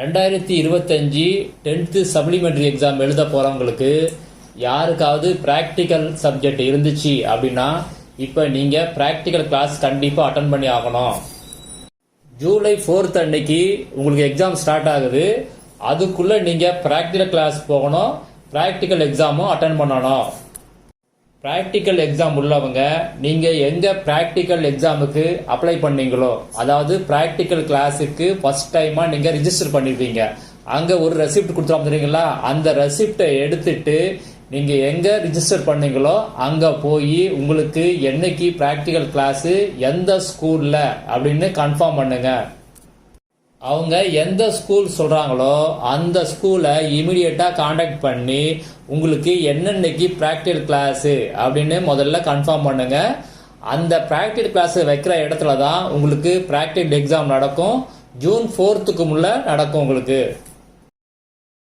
2025 10th supplementary exam எழுத போகிறவங்களுக்கு யாருக்காவது ப்ராக்டிக்கல் சப்ஜெக்ட் இருந்துச்சு அப்படின்னா இப்போ நீங்கள் ப்ராக்டிக்கல் கிளாஸ் கண்டிப்பாக அட்டன் பண்ணி ஆகணும். ஜூலை 4th அன்னைக்கு உங்களுக்கு எக்ஸாம் ஸ்டார்ட் ஆகுது. அதுக்குள்ளே நீங்கள் ப்ராக்டிக்கல் கிளாஸ் போகணும், ப்ராக்டிக்கல் எக்ஸாமும் அட்டன் பண்ணணும். ப்ராக்டிக்கல் எக்ஸாம் உள்ளவங்க நீங்கள் எங்கே ப்ராக்டிக்கல் எக்ஸாமுக்கு அப்ளை பண்ணீங்களோ, அதாவது ப்ராக்டிக்கல் கிளாஸுக்கு ஃபர்ஸ்ட் டைமாக நீங்கள் ரிஜிஸ்டர் பண்ணியிருப்பீங்க, அங்கே ஒரு ரெசிப்ட் கொடுத்துருவோம் தெரியுங்களா, அந்த ரெசிப்டை எடுத்துட்டு நீங்கள் எங்கே ரிஜிஸ்டர் பண்ணீங்களோ அங்கே போய் உங்களுக்கு என்னைக்கு ப்ராக்டிக்கல் கிளாஸு எந்த ஸ்கூலில் அப்படின்னு கன்ஃபார்ம் பண்ணுங்க. அவங்க எந்த ஸ்கூல் சொல்கிறாங்களோ அந்த ஸ்கூலை இமீடியட்டாக காண்டாக்ட் பண்ணி உங்களுக்கு என்னென்னைக்கு ப்ராக்டிக்கல் கிளாஸு அப்படின்னு முதல்ல கன்ஃபார்ம் பண்ணுங்க. அந்த ப்ராக்டிக்கல் கிளாஸ் வைக்கிற இடத்துல தான் உங்களுக்கு ப்ராக்டிக்கல் எக்ஸாம் நடக்கும். ஜூன் 4th முன்னே நடக்கும் உங்களுக்கு.